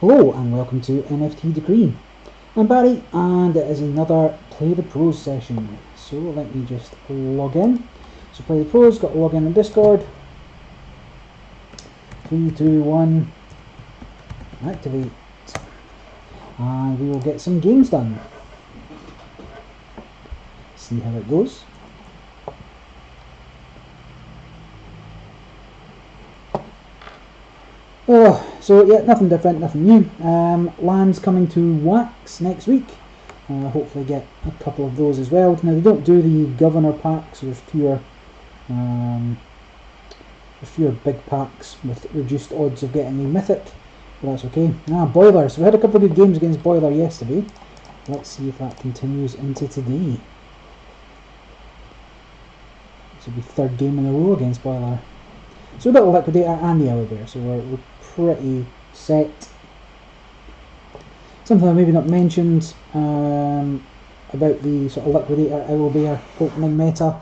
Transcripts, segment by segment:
Hello and welcome to NFT Decree. I'm Barry and it is another Play the Pros session. So let me just log in. So Play the Pros, got to log in on Discord. 3, 2, 1, activate. And we will get some games done. See how it goes. So yeah, nothing different, nothing new. Land's coming to Wax next week. Hopefully get a couple of those as well. Now they don't do the governor packs, so there's fewer big packs with reduced odds of getting a mythic, but that's okay. Boiler. So we had a couple of good games against Boiler yesterday. Let's see if that continues into today. This will be third game in a row against Boiler. So we've got the Liquidator and the Owlbear, so we're pretty set. Something I maybe not mentioned about the sort of Liquidator Owlbear opening meta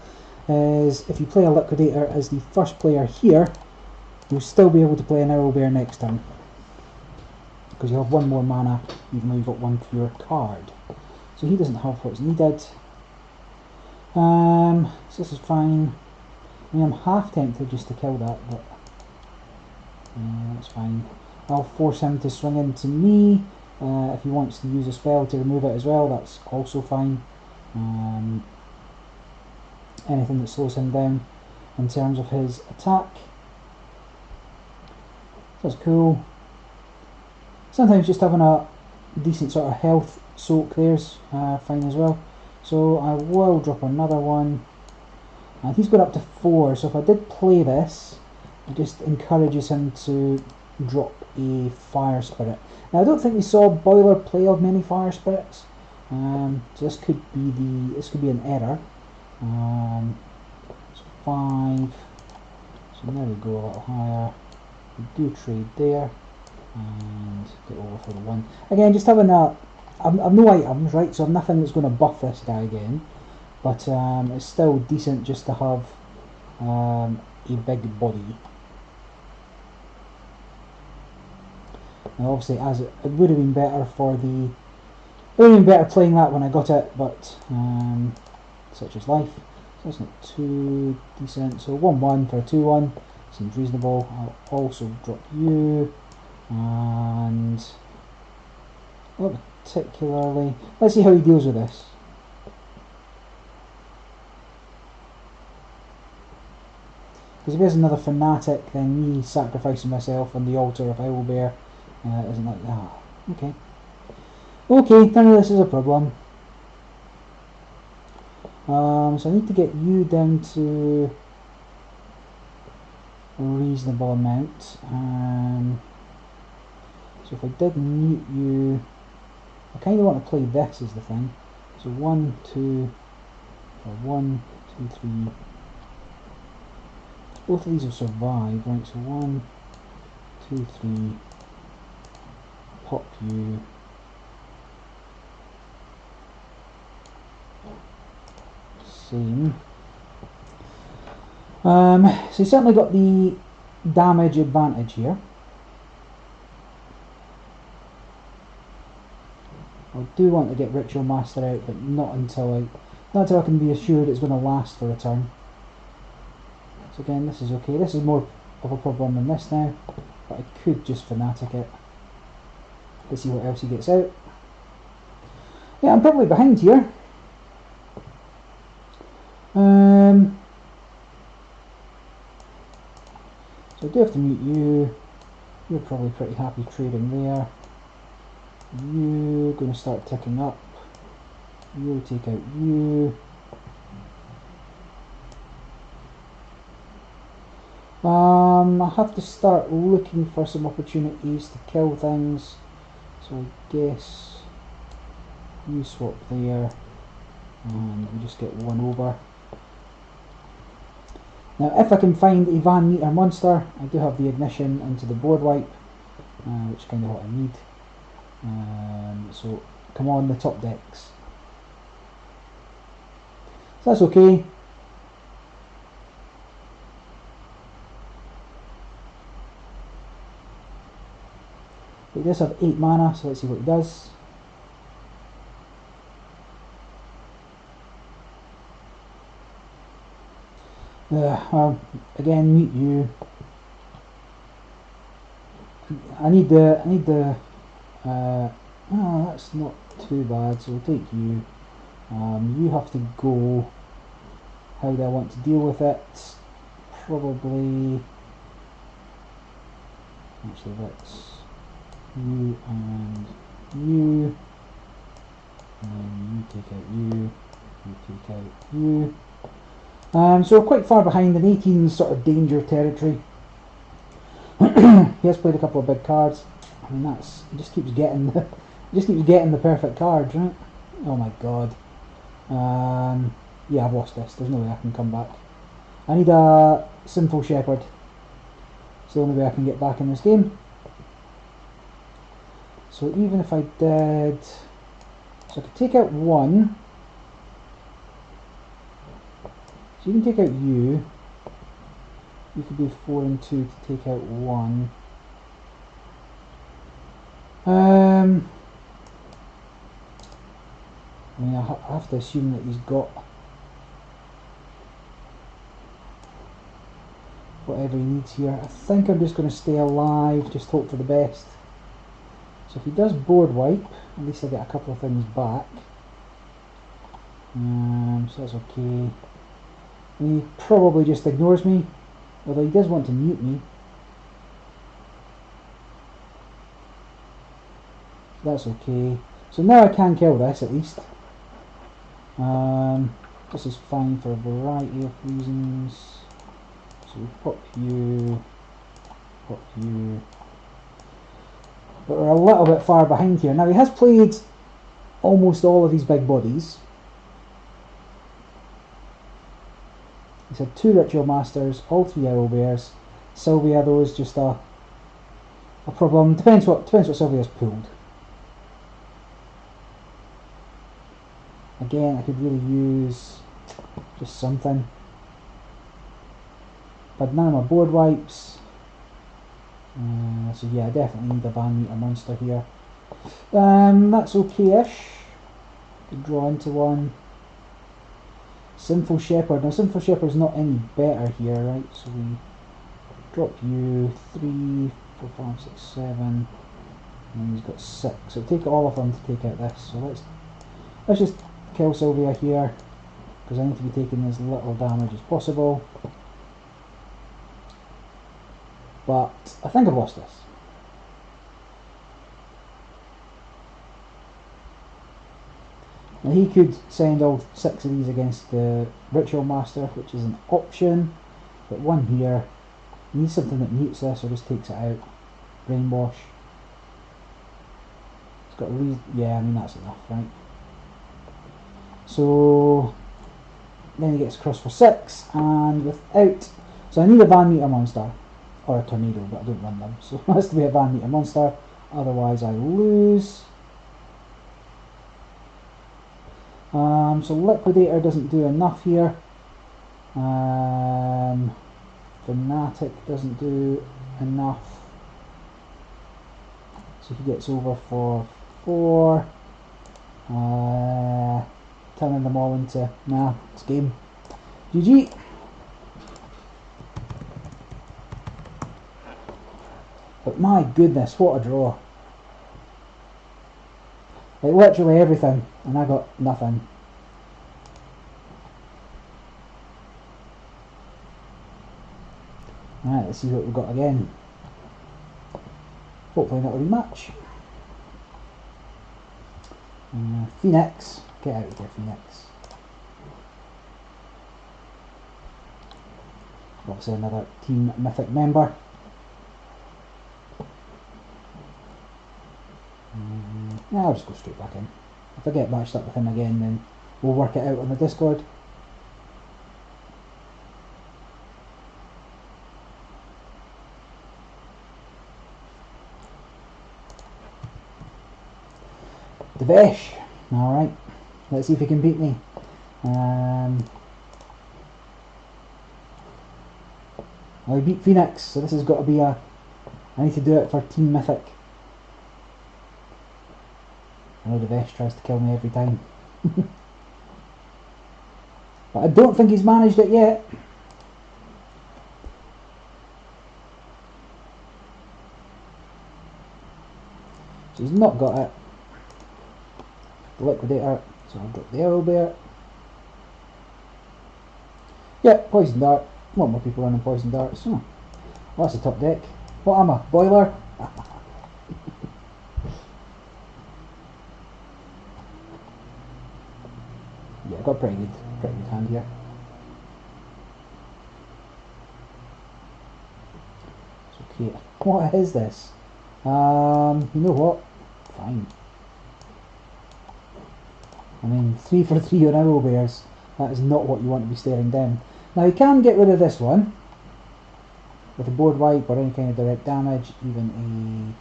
is if you play a Liquidator as the first player here, you'll still be able to play an Owlbear next turn, because you have one more mana even though you've got one fewer card. So he doesn't have what's needed. So this is fine. I mean, I'm half tempted just to kill that, but that's fine. I'll force him to swing into me. If he wants to use a spell to remove it as well, that's also fine. Anything that slows him down in terms of his attack. That's cool. Sometimes just having a decent sort of health soak there's fine as well. So I will drop another one. And he's got up to 4, so if I did play this, it just encourages him to drop a Fire Spirit. Now I don't think we saw Boiler play of many Fire Spirits, so this could be an error. So 5. So there we go, a little higher. We do trade there and get over for the 1. Again, just having I've no items, right? So I've nothing that's going to buff this guy again. But it's still decent just to have a big body. Now obviously, as it would have been better playing that when I got it, but such is life. So that's not too decent. So 1-1 for a 2-1 seems reasonable. I'll also drop you, and not particularly. Let's see how he deals with this. Because if there's another Fanatic, then me sacrificing myself on the altar of Owlbear isn't like that. Okay. Okay, none of this is a problem. So I need to get you down to a reasonable amount. So if I did mute you, I kind of want to play this as the thing. So 1, 2, or 1, 2, 3. Both of these have survived, right? So 1, 2, 3, pop you. Same. So you certainly got the damage advantage here. I do want to get Ritual Master out, but not until I can be assured it's going to last for a turn. So again, this is okay. This is more of a problem than this now, but I could just Fanatic it. Let's see what else he gets out. Yeah, I'm probably behind here. So I do have to mute you. You're probably pretty happy trading there. You're going to start ticking up. You'll take out you. I have to start looking for some opportunities to kill things, so I guess you swap there and we just get 1 over. Now if I can find a Van Meter monster, I do have the ignition into the board wipe, which is kind of what I need. So come on, the top decks. So that's okay. But he does have 8 mana, so let's see what he does. Well, again, meet you. I need the, oh, that's not too bad, so we'll take you. You have to go. How do I want to deal with it? Probably, actually let's, you and you, and you take out you take out you. So we're quite far behind in 18 sort of danger territory. He has played a couple of big cards. I mean, that's, he just keeps getting the perfect cards, right? Oh my god. Yeah, I've lost this. There's no way I can come back. I need a Sinful Shepherd. It's the only way I can get back in this game. So even if I did, so I could take out one. So you can take out you. You could do 4 and 2 to take out 1. I mean, I have to assume that he's got whatever he needs here. I think I'm just going to stay alive, just hope for the best. So if he does board wipe, at least I get a couple of things back. So that's okay. And he probably just ignores me, although he does want to mute me. That's okay. So now I can kill this at least. This is fine for a variety of reasons. So we pop you. But we're a little bit far behind here. Now he has played almost all of these big bodies. He's had 2 Ritual Masters, all 3 Owlbears. Sylvia though is just a problem. Depends what Sylvia's pulled. Again, I could really use just something. But none of my board wipes. So yeah, I definitely need a Van Meter monster here. That's okay-ish. Could draw into one. Sinful Shepherd. Now Sinful Shepherd's not any better here, right? So we drop you 3, 4, 5, 6, 7. And he's got 6. So take all of them to take out this. So let's just kill Sylvia here, because I need to be taking as little damage as possible. But I think I've lost this. Now he could send all 6 of these against the Ritual Master, which is an option. But one here, he needs something that mutes this or just takes it out. Brainwash. It's got a reason. Yeah, I mean that's enough, right? So then he gets across for 6, and without, so I need a Van Meter monster or a Tornado, but I don't run them, so it has to be a Van Meter monster, otherwise I lose. So Liquidator doesn't do enough here. Fanatic doesn't do enough, so he gets over for 4. Turning them all into, nah, it's game. GG. But my goodness, what a draw. Like literally everything, and I got nothing. Right, let's see what we've got again. Hopefully not a rematch. Phoenix. Get out of here, Phoenix. Obviously another Team Mythic member. Yeah, I'll just go straight back in. If I get matched up with him again, then we'll work it out on the Discord. Devesh. Alright. Let's see if he can beat me. Well, he beat Phoenix, so this has got to be a... I need to do it for Team Mythic. I know the vest tries to kill me every time. But I don't think he's managed it yet. So he's not got it. The liquidator. So I'll drop the owlbear. Yeah, poison dart. A lot more people running poison darts. Oh, well, that's the top deck. What am I? Boiler? Yeah, got pretty good hand here. It's okay. What is this? You know what? Fine. I mean, 3 for 3 on owl bears. That is not what you want to be staring down. Now you can get rid of this one with a board wipe or any kind of direct damage, even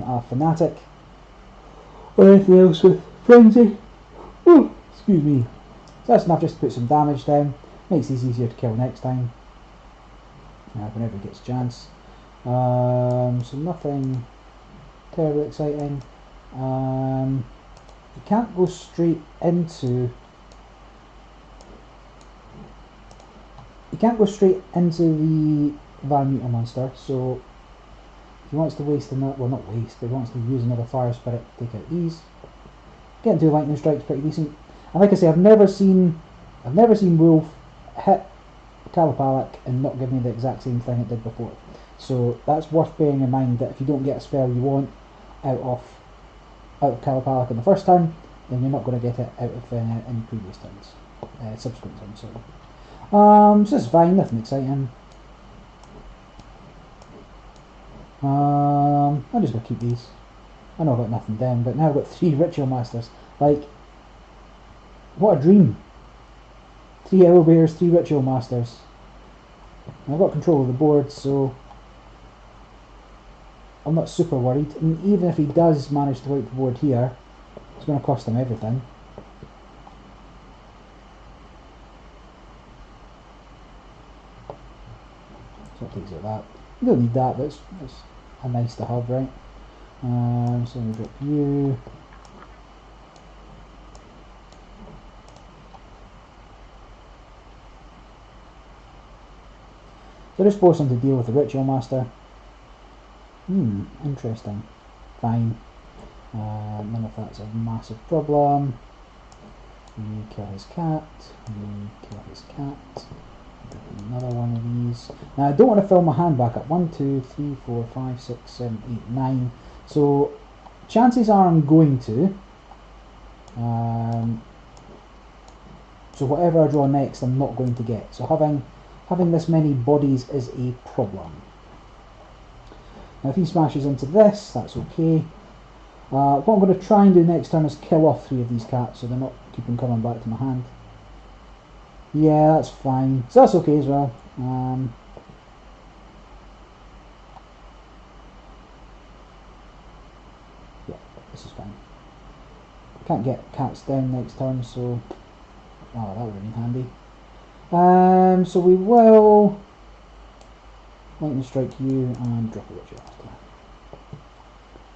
a fanatic or anything else with frenzy. Oh, excuse me. So that's enough just to put some damage down. Makes these easier to kill next time. Whenever it gets a chance. So nothing terribly exciting. You can't go straight into the Varmuta monster, so if he wants to waste another, well not waste, but he wants to use another fire spirit to take out these. Getting 2 lightning strikes pretty decent. And like I say, I've never seen Wolf hit Kalapalak and not give me the exact same thing it did before. So that's worth bearing in mind, that if you don't get a spell you want out of Kalapalak in the first turn, then you're not going to get it out of any previous turns, subsequent turns. Sorry. So this is fine, nothing exciting. I'm just going to keep these. I know I've got nothing down, but now I've got 3 Ritual Masters. Like, what a dream. 3 Owlbears, 3 Ritual Masters. And I've got control of the board, so I'm not super worried. And even if he does manage to wipe the board here, it's going to cost him everything. So it takes out that. You don't need that, but it's a nice to have, right? So I'm going to drop you. So just force him to deal with the Ritual Master. Interesting. Fine. None of that's a massive problem. You kill his cat. You kill his cat. Another one of these. Now I don't want to fill my hand back up. 1, 2, 3, 4, 5, 6, 7, 8, 9. So chances are I'm going to. So whatever I draw next, I'm not going to get. So having this many bodies is a problem. Now if he smashes into this, that's okay. What I'm going to try and do next turn is kill off 3 of these cats so they're not keeping coming back to my hand. Yeah, that's fine. So that's okay as well. Yeah, this is fine. Can't get cats down next turn, so that would have been handy. So we will lightning strike you and drop a Witcher after.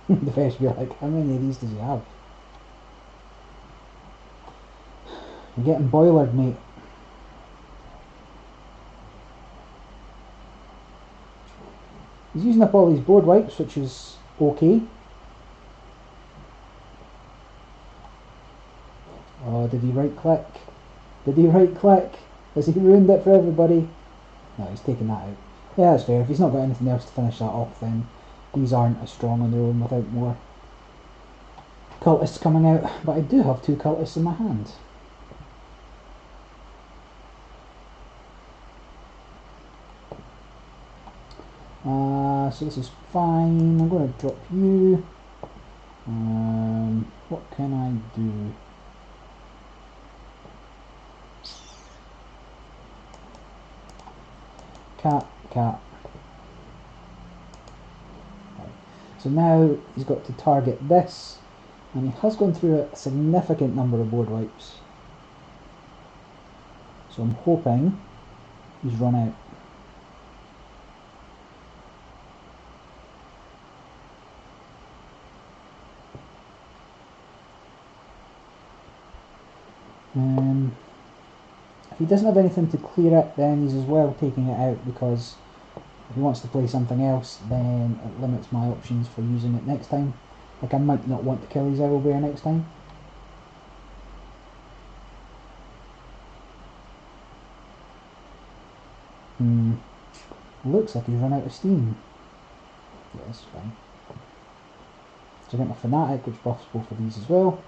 The fish will be like, how many of these does he have? You're getting boilered, mate. He's using up all these board wipes, which is okay. Oh, did he right click? Did he right click? Has he ruined it for everybody? No, he's taking that out. Yeah, that's fair. If he's not got anything else to finish that off, then these aren't as strong on their own without more cultists coming out. But I do have 2 cultists in my hand. So this is fine. I'm going to drop you. What can I do? Cat, cat. Right. So now he's got to target this, and he has gone through a significant number of board wipes. So I'm hoping he's run out. If he doesn't have anything to clear it, then he's as well taking it out, because if he wants to play something else, then it limits my options for using it next time. Like, I might not want to kill his owlbear next time. Looks like he's run out of steam. Yeah, that's fine. So I get my Fanatic, which buffs both of these as well.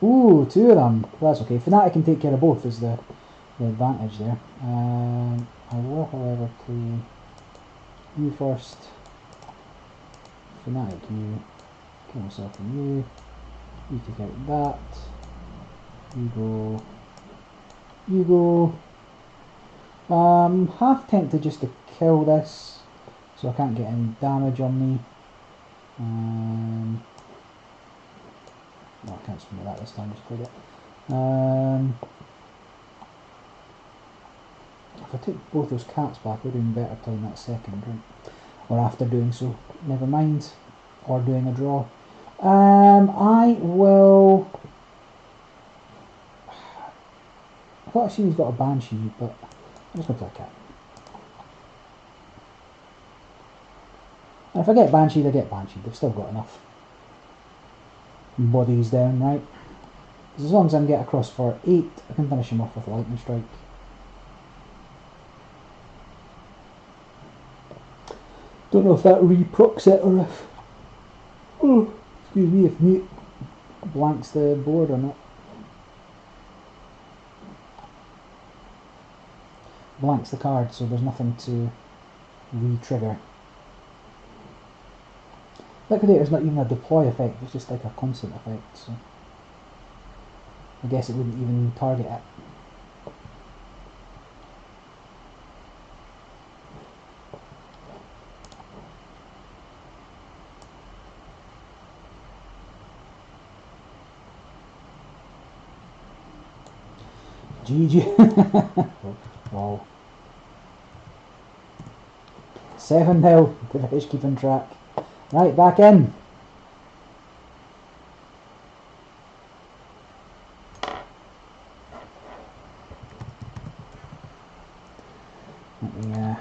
Ooh, two of them. That's okay. Fanatic can take care of both, is the advantage there. I will, however, play you first. Fanatic, you. Kill myself and you. You take out that. You go. You go. Half tempted just to kill this, so I can't get any damage on me. No, I can't swing that this time, just played it. If I take both those cats back, we're doing better playing that second, right? Or after doing so, never mind. Or doing a draw. I will... I thought I seen he's got a Banshee, but I'm just going to play a cat. And if I get Banshee, I get Banshee. They've still got enough bodies down, right? As long as I can get across for 8, I can finish him off with Lightning Strike. Don't know if that re-procs it or if... Oh, excuse me, if mute blanks the board or not. Blanks the card, so there's nothing to re-trigger. Liquidator's not even a deploy effect, it's just like a constant effect, so I guess it wouldn't even target it. GG. Wow. 7-0, the fish keeping track. Right, back in. Let me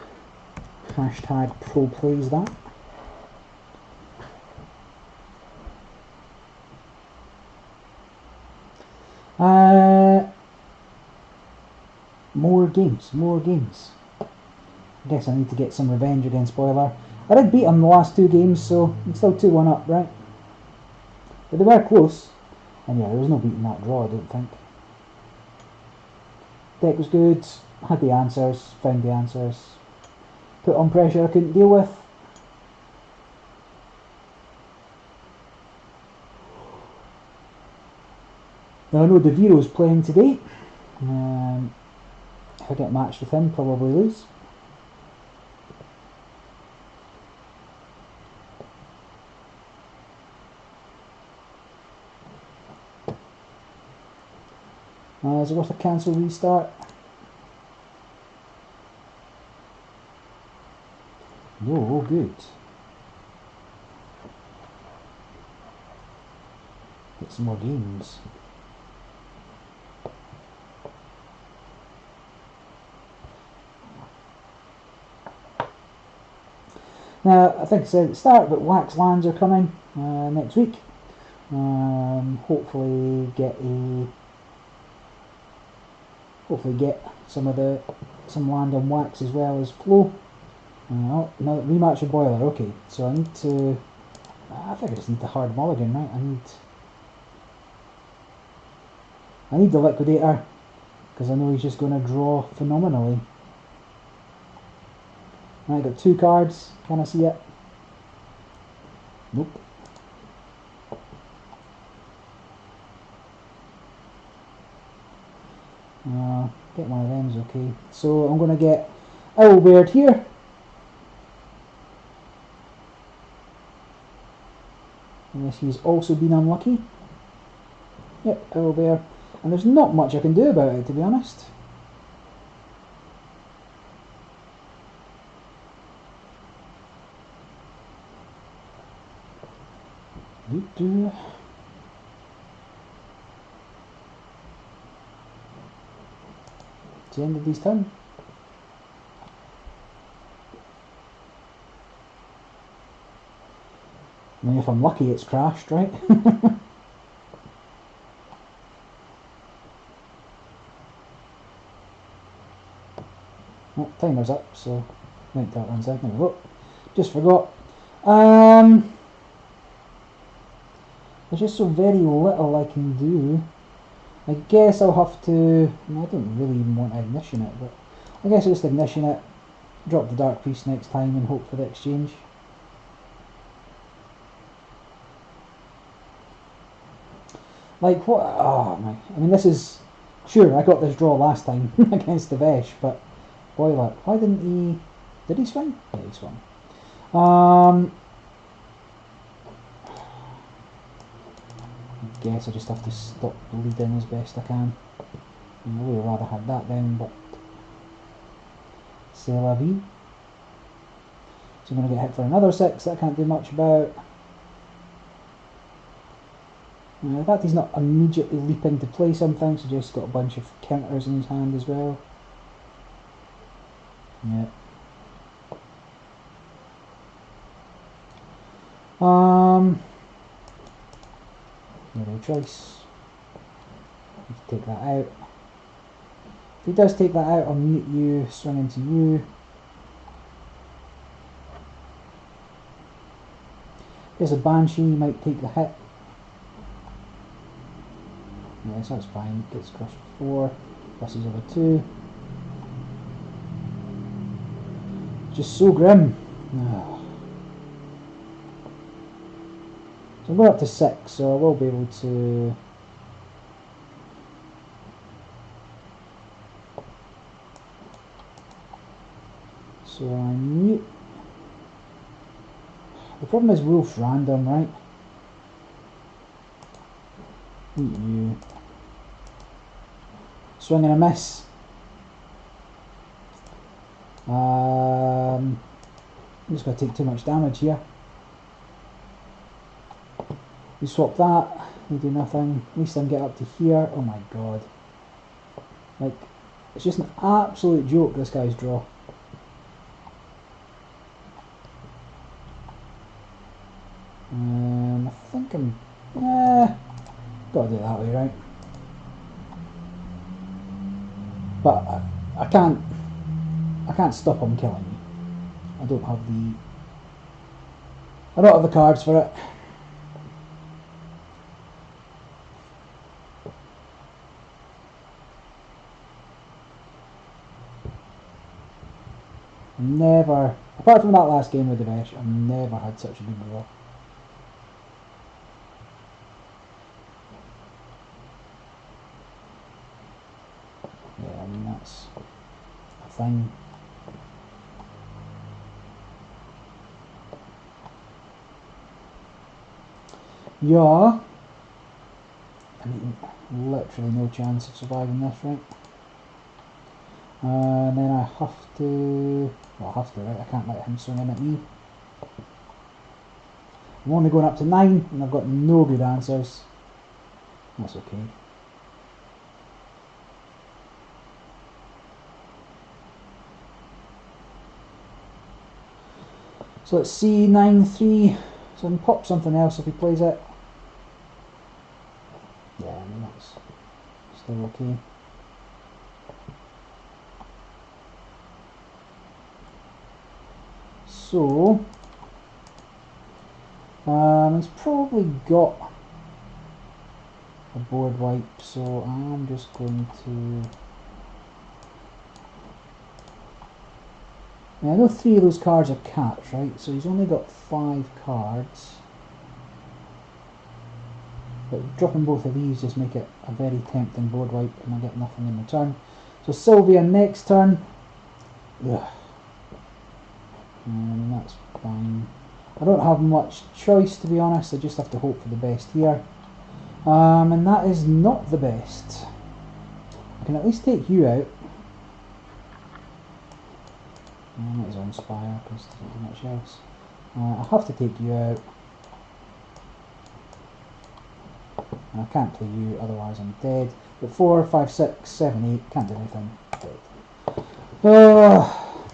hashtag pro plays that. More games, more games. I guess I need to get some revenge against Boiler. I did beat him the last 2 games, so I'm still 2-1 up, right? But they were close. And yeah, there was no beating that draw, I don't think. Deck was good, had the answers, found the answers. Put on pressure I couldn't deal with. Now I know De Viro's playing today. If I get matched with him, probably lose. Is it worth a cancel restart? No, good. Get some more games. Now, I think I said at the start, but Wax Lands are coming next week. Hopefully get some land on Wax as well as Flow. No, rematch with Boiler. Okay, so I need to. I think I just need the hard mulligan, right? I need the Liquidator because I know he's just going to draw phenomenally. I got 2 cards. Can I see it? Nope. Get one of them's okay. So I'm going to get Owlbeard here. Unless he's also been unlucky. Yep, Owlbear. And there's not much I can do about it, to be honest. It's the end of his turn. I mean, if I'm lucky, it's crashed, right? Oh, timer's up, so wait that 1 second. Oh, just forgot. There's just so very little I can do. I guess I'll have to... I don't really even want to ignition it, but I guess I'll just ignition it, drop the Dark Priest next time and hope for the exchange. Like, what? Oh, my. I mean, this is... Sure, I got this draw last time against the Vesh, but... Boiler. Why didn't he... Did he swing? Yeah, he swung. I guess I just have to stop bleeding as best I can. I would have rather had that then, but... C'est la vie. So I'm going to get hit for another 6 that I can't do much about. The fact he's not immediately leaping to play something, so just got a bunch of counters in his hand as well. Yeah. No choice. You can take that out. If he does take that out, I'll mute you, swing into you. There's a Banshee, might take the hit. Yes, that's fine. Gets crushed 4, pluses over 2. Just so grim. So I'm going up to 6, so I will be able to... So I mute... The problem is Wolf's random, right? Mute you. Swing and a miss. I'm just going to take too much damage here. We swap that, we do nothing. At least I can get up to here. Oh my god. Like, it's just an absolute joke, this guy's draw. I think I'm... gotta do it that way, right? But I can't stop him killing me. I don't have the cards for it. Never, apart from that last game with the Vesh, I've never had such a good draw. Yeah, I mean, that's a thing. Yeah. I mean, literally no chance of surviving this, right? And then I have to... Well, I have to, right? I can't let him swing in at me. I'm only going up to 9, and I've got no good answers. That's okay. So let's see, 9-3. So I can pop something else if he plays it. Yeah, I mean, that's still okay. So, he's probably got a board wipe, so I'm just going to... Now, I know 3 of those cards are cats, right? So he's only got 5 cards. But dropping both of these just make it a very tempting board wipe, and I get nothing in return. So Sylvia next turn. Ugh. That's fine. I don't have much choice, to be honest. I just have to hope for the best here. And that is not the best. I can at least take you out. Might as well inspire, because there's not much else. I have to take you out. And I can't play you, otherwise I'm dead. But 4, 5, 6, 7, 8, can't do anything. Oh,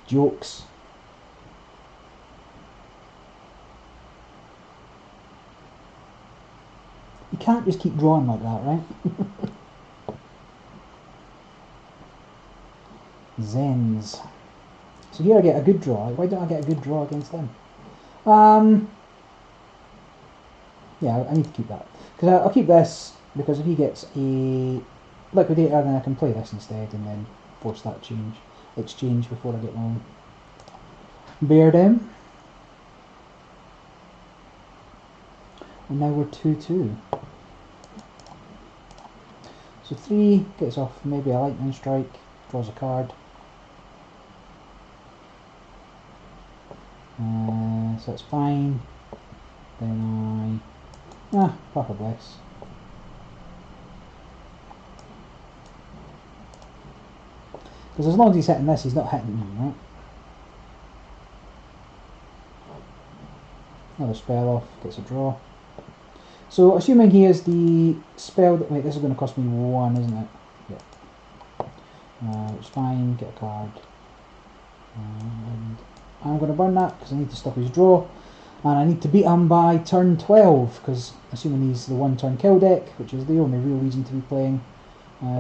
jokes. You can't just keep drawing like that, right? Zens. So here I get a good draw. Why don't I get a good draw against them? Yeah, I need to keep that. Because I'll keep this, because if he gets a liquidator, then I can play this instead and then force that exchange before I get my own bear down. And now we're 2-2. So 3 gets off maybe a lightning strike, draws a card. So that's fine. Then Papa Bless. Because as long as he's hitting this, he's not hitting me, right? Another spell off, gets a draw. So assuming he is the spell that... Wait, this is going to cost me 1, isn't it? Yeah. It's fine, get a card. And I'm going to burn that because I need to stop his draw. And I need to beat him by turn 12, because assuming he's the 1-turn kill deck, which is the only real reason to be playing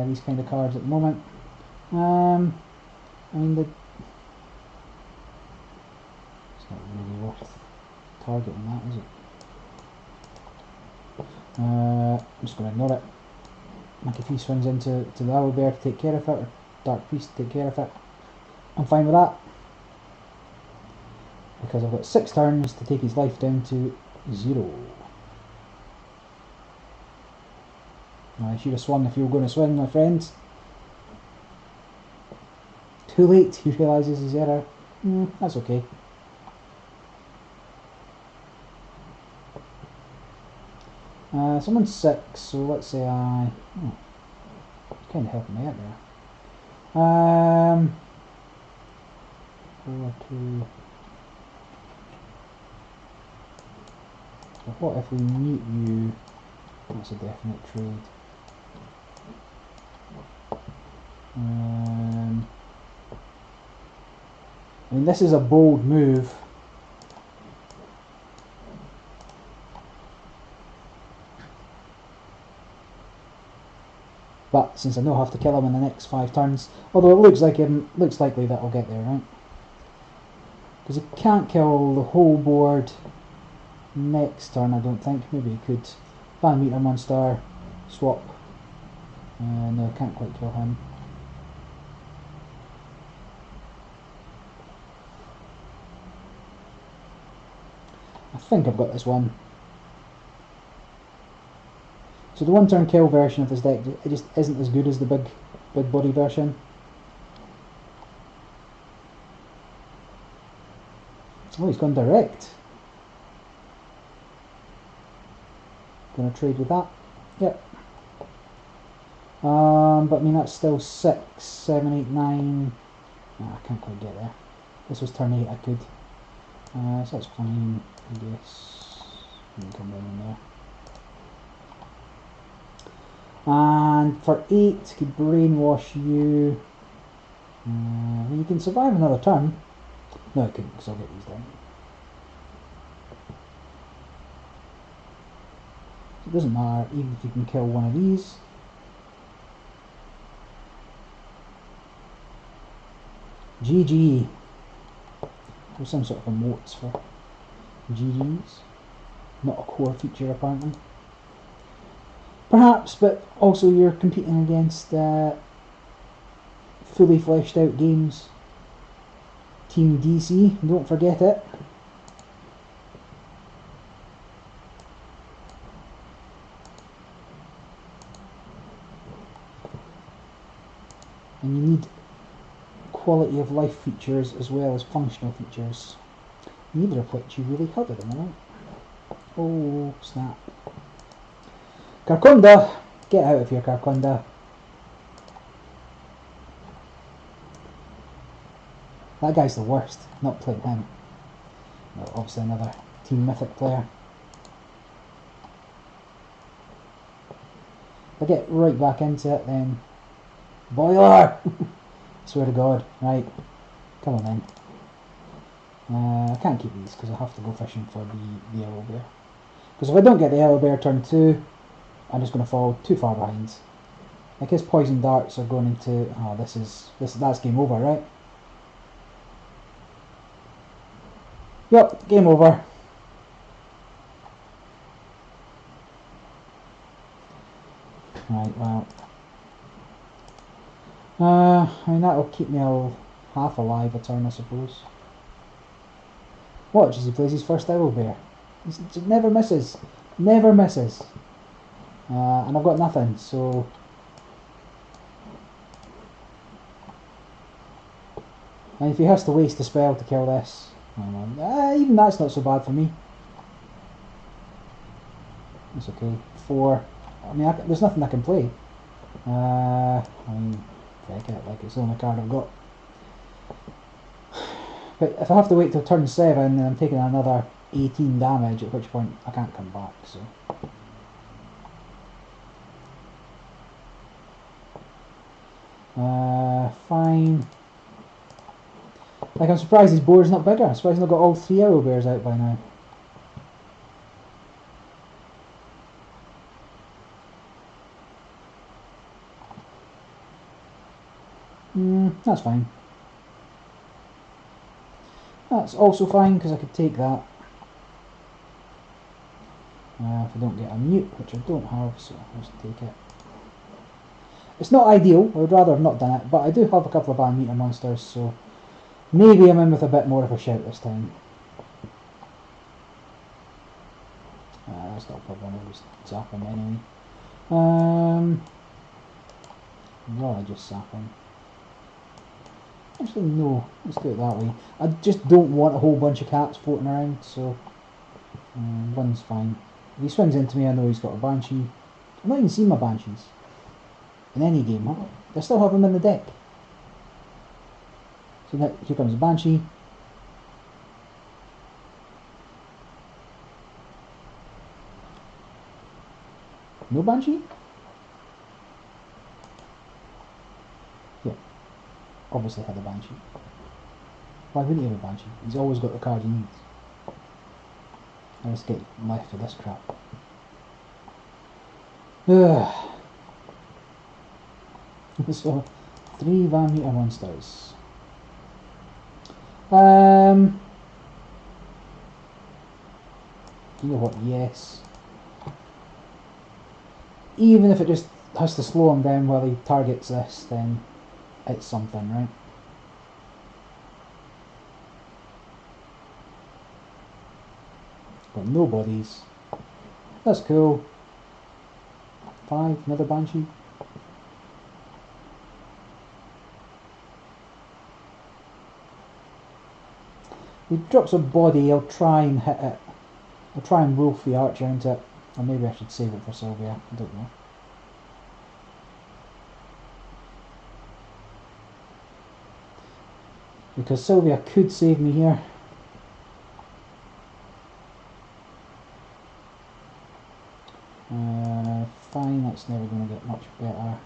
these kind of cards at the moment. I mean, it's not really worth targeting that, is it? I'm just going to ignore it. Like if he swings into the Owlbear to take care of it, or Dark Priest to take care of it, I'm fine with that. Because I've got 6 turns to take his life down to 0. I should have swung if you were going to swing, my friends. Too late, he realises his error. That's okay. Someone's 6, so let's say I... Oh, kind of helping me out there. 4, 2... So what if we mute you? That's a definite trade. I mean, this is a bold move. But since I know I have to kill him in the next 5 turns, although it looks likely that I'll get there, right? Because he can't kill the whole board next turn, I don't think. Maybe he could. Van Meter Monster, swap. No, I can't quite kill him. I think I've got this one. So the 1-turn kill version of this deck, it just isn't as good as the big body version. Oh, he's gone direct. Gonna trade with that. Yep. But I mean that's still 6, 7, 8, 9. I can't quite get there. This was turn 8, I could. So that's fine, I guess. You can come down in there. And for 8, could brainwash you. You can survive another turn. No, I couldn't, because I'll get these down. So it doesn't matter, even if you can kill one of these. GG. There's some sort of emotes for GGs. Not a core feature, apparently. Perhaps, but also you're competing against fully fleshed out games. Team DC, don't forget it. And you need quality of life features as well as functional features. Neither of which you really have at the moment. Oh, snap. Carconda! Get out of here, Carconda. That guy's the worst. Not playing him. Well, obviously another Team Mythic player. If I get right back into it, then boiler. Swear to God. Right, come on then. I can't keep these because I have to go fishing for the yellow bear. Because if I don't get the yellow bear turn 2, I'm just going to fall too far behind. Like his poison darts are going into... Oh, that's game over, right? Yep, game over. Right, well... I mean, that'll keep me half alive a turn, I suppose. Watch as he plays his first yellow bear. He never misses. Never misses. And I've got nothing, so... And if he has to waste a spell to kill this... even that's not so bad for me. It's okay. 4. I mean, there's nothing I can play. I mean, take it, like it's the only card I've got. But if I have to wait till turn 7, then I'm taking another 18 damage, at which point I can't come back, so... Fine. Like, I'm surprised his board's not bigger. I'm surprised he's not got all 3 yellow bears out by now. That's fine. That's also fine, because I could take that. If I don't get a mute, which I don't have, so I'll just take it. It's not ideal, I would rather have not done it, but I do have a couple of Biometer monsters, so maybe I'm in with a bit more of a shout this time. That's not a problem, I'll just zap him anyway. Well, I just zap him. Actually, no, let's do it that way. I just don't want a whole bunch of cats floating around, so one's fine. If he swings into me, I know he's got a Banshee. I've not even seen my Banshees in any game. I still have them in the deck. So now, here comes the Banshee. No Banshee? Yeah, obviously had a Banshee. Why wouldn't he have a Banshee? He's always got the card he needs. Let's get left of this crap. So, 3 Van Meter monsters. You know what? Yes. Even if it just has to slow him down while he targets this, then it's something, right? Got no bodies. That's cool. 5, another Banshee. If he drops a body, I'll try and hit it. I'll try and wolf the archer into it. Or maybe I should save it for Sylvia. I don't know. Because Sylvia could save me here. Fine, that's never going to get much better.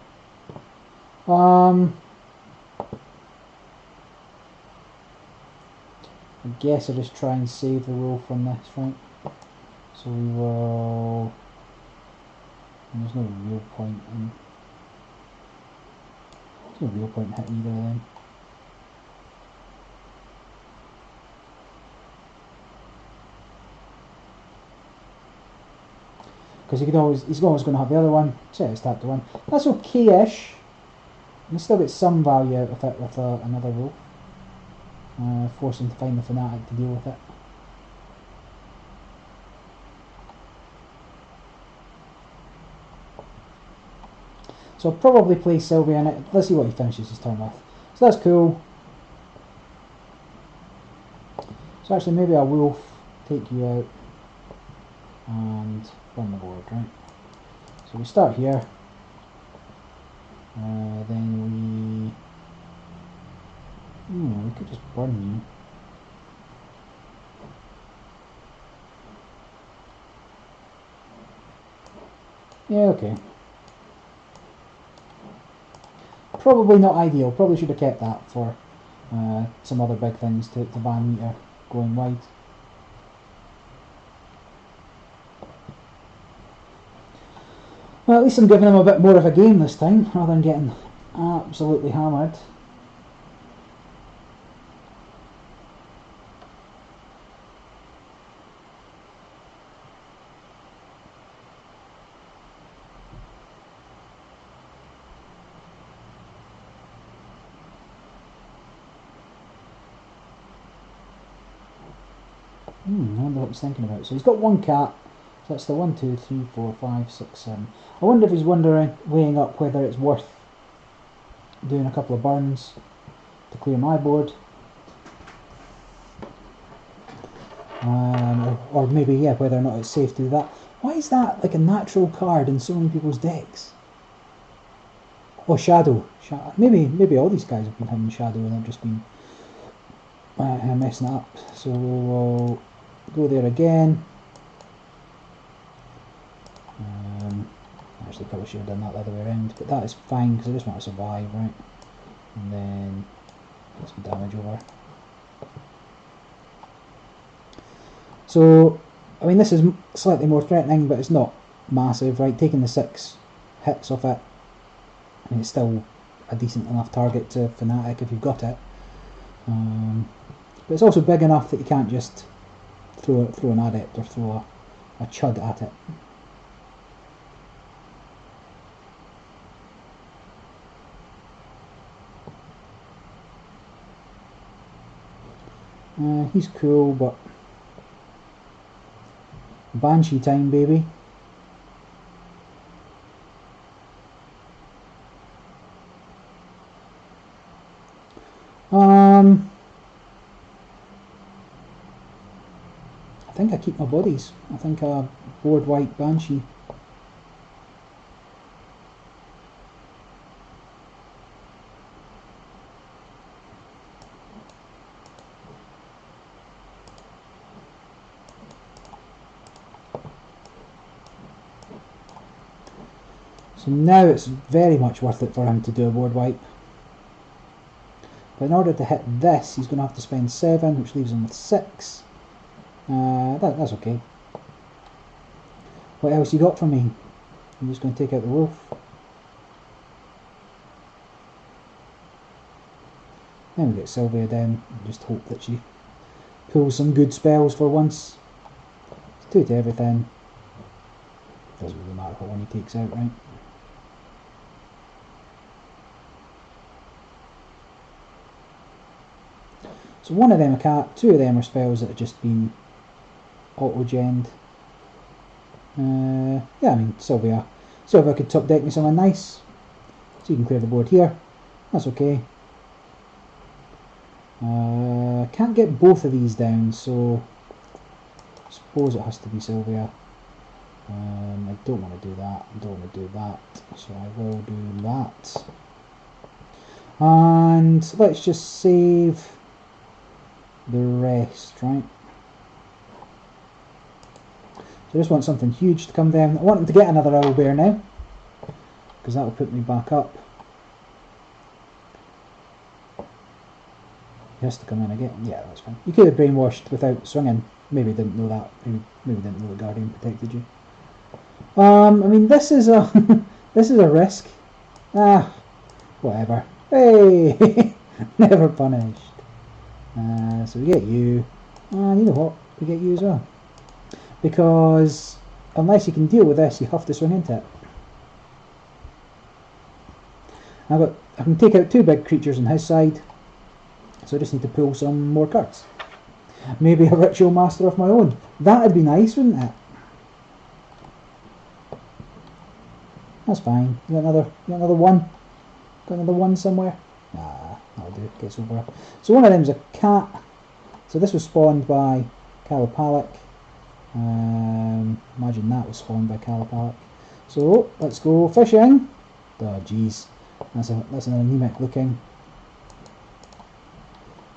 I guess I'll just try and save the roll from this, right? So we will... There's no real point in... There's no real point in hitting either of them. Because he's always going to have the other one. So it's that one. That's okay-ish. You still get some value out of it with another roll. Force him to find the fanatic to deal with it. So I'll probably play Sylvia in it. Let's see what he finishes his turn with. So that's cool. So actually maybe I will take you out and run the board, right? So we start here. Then we could just burn you. Yeah, okay. Probably not ideal. Probably should have kept that for some other big things to buy meter going wide. Well, at least I'm giving him a bit more of a game this time, rather than getting absolutely hammered. I wonder what he's thinking about. So he's got one cat. So that's the 1, 2, 3, 4, 5, 6, 7. I wonder if he's weighing up whether it's worth doing a couple of burns to clear my board. Or maybe, yeah, whether or not it's safe to do that. Why is that like a natural card in so many people's decks? Oh, Shadow. Maybe all these guys have been having Shadow and I've just been messing it up. So we'll go there again. Actually, probably should have done that the other way around, but that is fine because I just want to survive, right? And then get some damage over. So, I mean, this is slightly more threatening, but it's not massive, right? Taking the 6 hits off it, I mean, it's still a decent enough target to Fnatic if you've got it. But it's also big enough that you can't just throw an adept or throw a chud at it. He's cool, but Banshee time, baby. I think I keep my bodies. I think a board white Banshee. So now it's very much worth it for him to do a board wipe. But in order to hit this, he's going to have to spend 7, which leaves him with 6. That's okay. What else you got for me? I'm just going to take out the wolf. Then we get Sylvia down and just hope that she pulls some good spells for once. It's 2 to everything. Doesn't really matter what one he takes out, right? So one of them a cat, 2 of them are spells that have just been auto-genned. Yeah, I mean, Sylvia could top deck me something nice. So you can clear the board here. That's okay. Can't get both of these down, so I suppose it has to be Sylvia. I don't want to do that. I don't want to do that. So I will do that. And let's just save the rest, right? So I just want something huge to come down. I want him to get another owlbear now, because that will put me back up. He has to come in again. Yeah, that's fine. You could have brainwashed without swinging. Maybe didn't know that. Maybe didn't know the Guardian protected you. I mean, this is a this is a risk. Whatever. Hey, never punished. So we get you, and you know what? We get you as well. Because unless you can deal with this, you have to swing into it. I can take out 2 big creatures on his side, so I just need to pull some more cards. Maybe a Ritual Master of my own. That'd be nice, wouldn't it? That's fine. You got another one? Got another one somewhere? Nah, that'll do. Gets over. So one of them's a cat. So this was spawned by Kalapalik. Imagine that was spawned by Kalapalik. So let's go fishing. Oh jeez, that's an anemic looking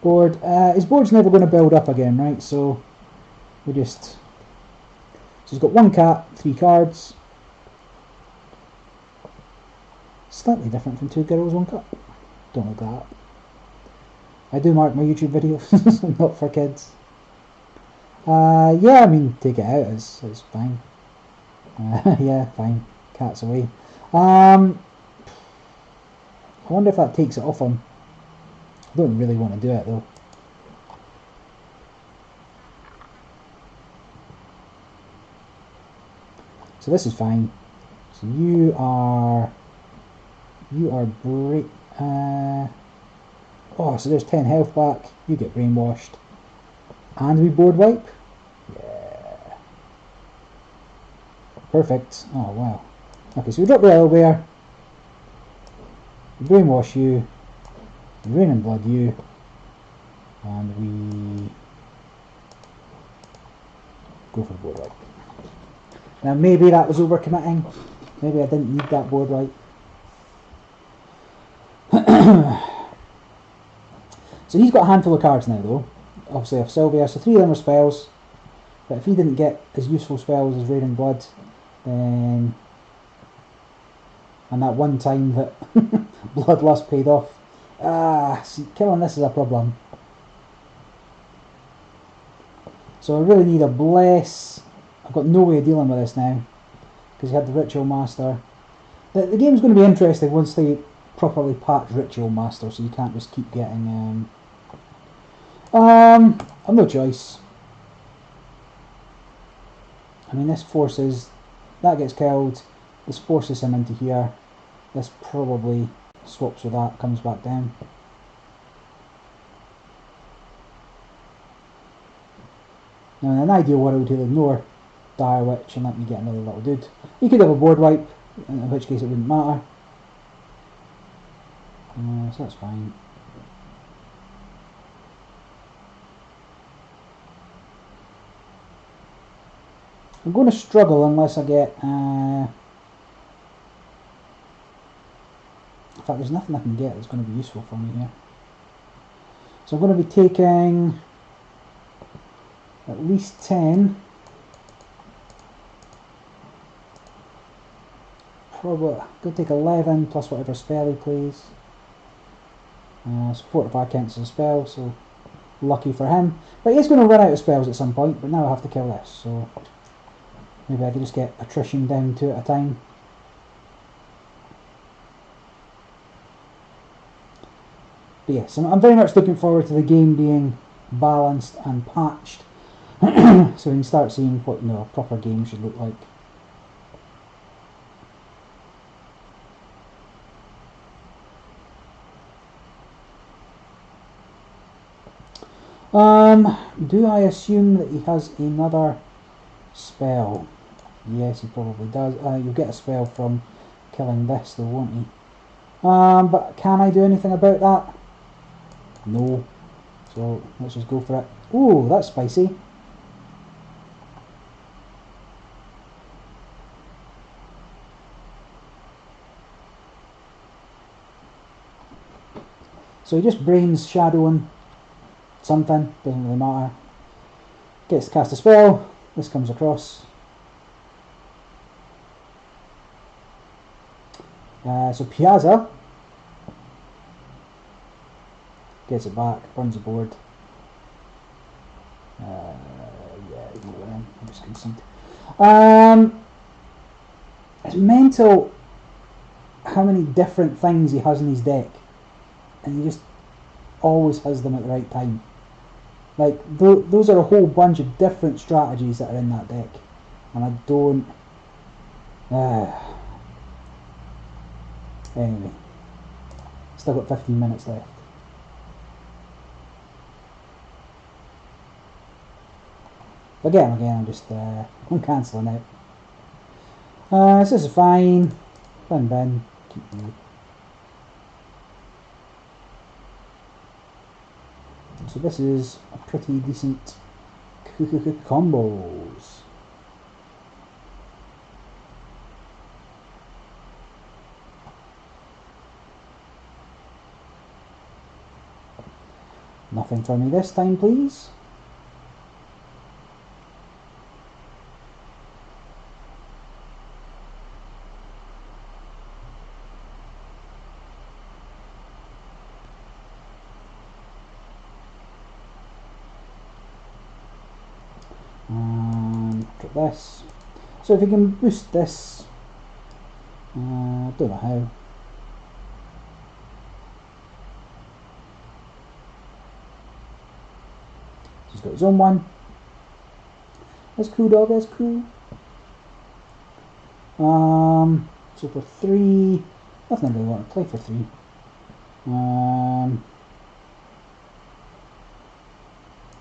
board. His board's never going to build up again, right? So so he's got 1 cat, 3 cards. Slightly different from 2 girls, 1 cup. Don't look that up. I do mark my YouTube videos, not for kids. Yeah, I mean, take it out, it's fine. Yeah, fine. Cat's away. I wonder if that takes it off him. I don't really want to do it though. So this is fine. So you are great. Oh, so there's 10 health back. You get brainwashed. And we board wipe. Yeah. Perfect. Oh, wow. Okay, so we drop the owlbear. We brainwash you. We rain and blood you. And we go for the board wipe. Now maybe that was overcommitting. Maybe I didn't need that board wipe. So he's got a handful of cards now though. Obviously of Sylvia, so 3 of them are spells. But if he didn't get as useful spells as Rain and Blood, then... And that one time that Bloodlust paid off. See, killing this is a problem. So I really need a Bless. I've got no way of dealing with this now. Because you had the Ritual Master. The game's going to be interesting once they properly patch Ritual Master, so you can't just keep getting... I've no choice. I mean, this forces... That gets killed. This forces him into here. This probably swaps with that, comes back down. Now in an ideal world he'll ignore Dire Witch and let me get another little dude. He could have a board wipe, in which case it wouldn't matter. So that's fine. I'm going to struggle unless I get... in fact, there's nothing I can get that's going to be useful for me here. So I'm going to be taking at least 10. Probably going to take 11 plus whatever spell he plays. So Fortify counts as a spell, so lucky for him. But he's going to run out of spells at some point, but now I have to kill this, so maybe I can just get attrition down 2 at a time. But yes, I'm very much looking forward to the game being balanced and patched, so we can start seeing what a proper game should look like. Do I assume that he has another spell? Yes, he probably does. You'll get a spell from killing this though, won't he? But can I do anything about that? No. So let's just go for it. Ooh, that's spicy. So he just brains shadowing something, doesn't really matter. Gets to cast a spell, this comes across. So Piazza gets it back, burns the board. Yeah, I'm just concede. It's mental how many different things he has in his deck, and he just always has them at the right time. Like, those are a whole bunch of different strategies that are in that deck, and I don't... Anyway, still got 15 minutes left. Again, I'm just, I'm cancelling out. This is fine. Ben, keep you. So this is a pretty decent combos. Nothing for me this time, please. And drop this. So if we can boost this, don't know how. He's got his own one. That's cool, dog, that's cool. So for 3, nothing I really want to play for 3.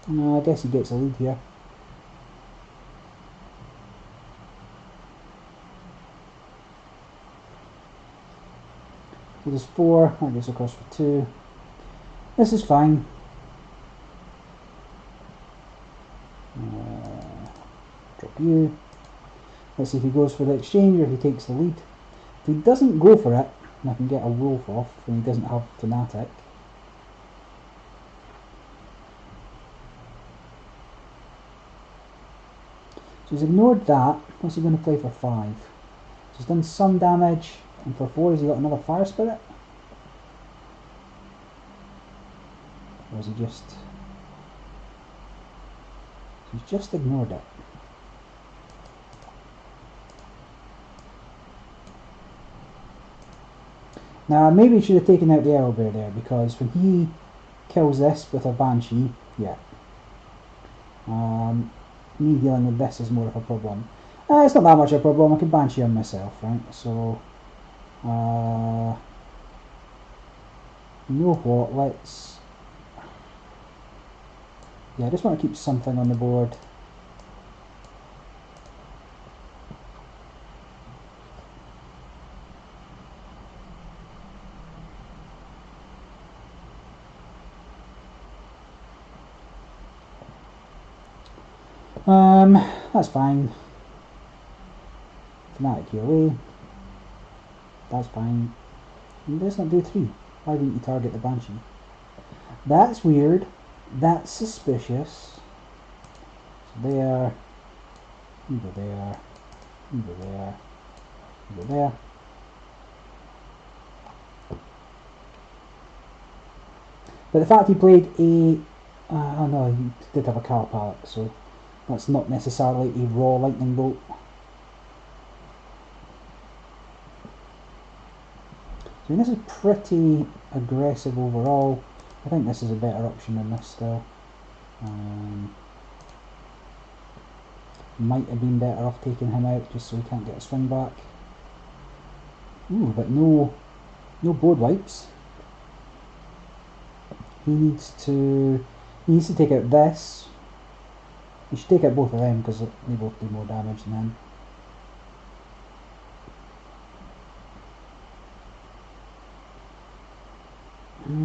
No, I guess he gets a lead here. So there's 4, that goes across for 2. This is fine. Drop you. Let's see if he goes for the exchange or if he takes the lead. If he doesn't go for it, I can get a wolf off when he doesn't have Fanatic. So he's ignored that. What's he going to play for 5? So he's done some damage, and for 4 has he got another Fire Spirit? Or is he just... He's just ignored it. Now maybe he should have taken out the Owlbear there, because when he kills this with a Banshee, yeah. Me dealing with this is more of a problem. It's not that much of a problem, I can Banshee on myself, right? So, you know what, let's... Yeah, I just want to keep something on the board. That's fine. Fanatic you away. That's fine. He does not do 3. Why didn't you target the Banshee? That's weird. That's suspicious. So there. You go there. You go there. You go there. But the fact he played a... oh no, he did have a Cowpalak, so that's not necessarily a raw lightning bolt. So this is pretty aggressive overall. I think this is a better option than this still. Might have been better off taking him out just so he can't get a swing back. Ooh, but no board wipes. He needs to take out this. He should take out both of them because they both do more damage than him.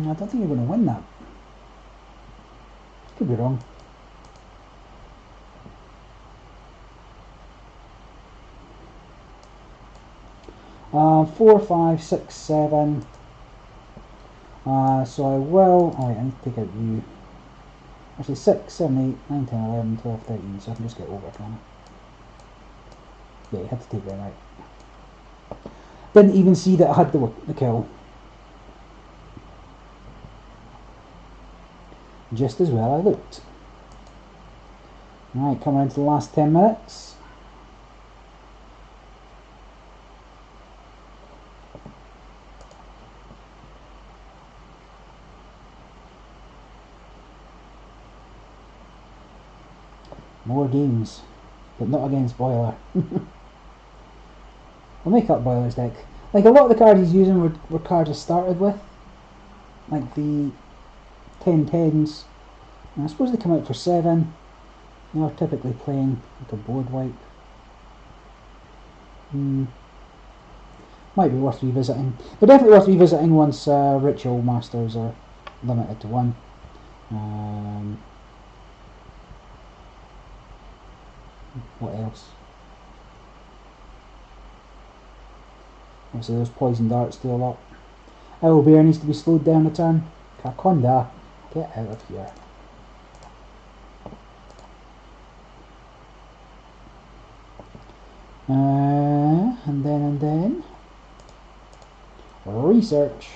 I don't think you're going to win that. Could be wrong. Four, 5, 6, 7. So I will... Oh wait, I need to take out you. Actually 6, 7, 8, 9, 10, 11, 12, 13, so I can just get over, can I? Yeah, you had to take them out. Didn't even see that I had the kill. Just as well I looked. Right, coming into the last 10 minutes. More games, but not against Boiler. I'll make up Boiler's deck. Like a lot of the cards he's using were cards I started with. Like the 10-10s. And I suppose they come out for 7. They are typically playing like a board wipe. Might be worth revisiting. But definitely worth revisiting once Ritual Masters are limited to 1. What else? Obviously those poison darts do a lot. Owlbear needs to be slowed down a turn. Carconda, get out of here. And then research.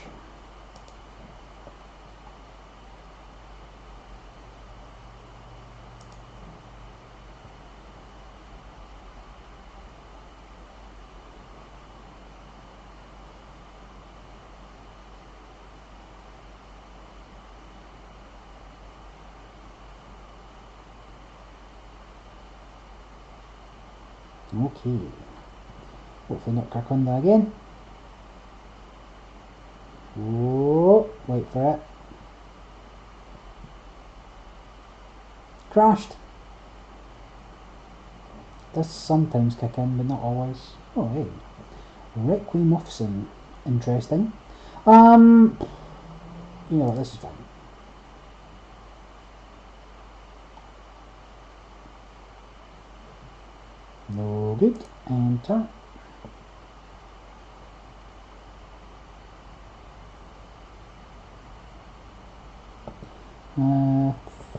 Okay. Hopefully not Karkunda again. Oh, wait for it. Crashed. Does sometimes kick in, but not always. Oh, hey. Requiem Muffson. Interesting. You know what, this is fine. No good. Enter.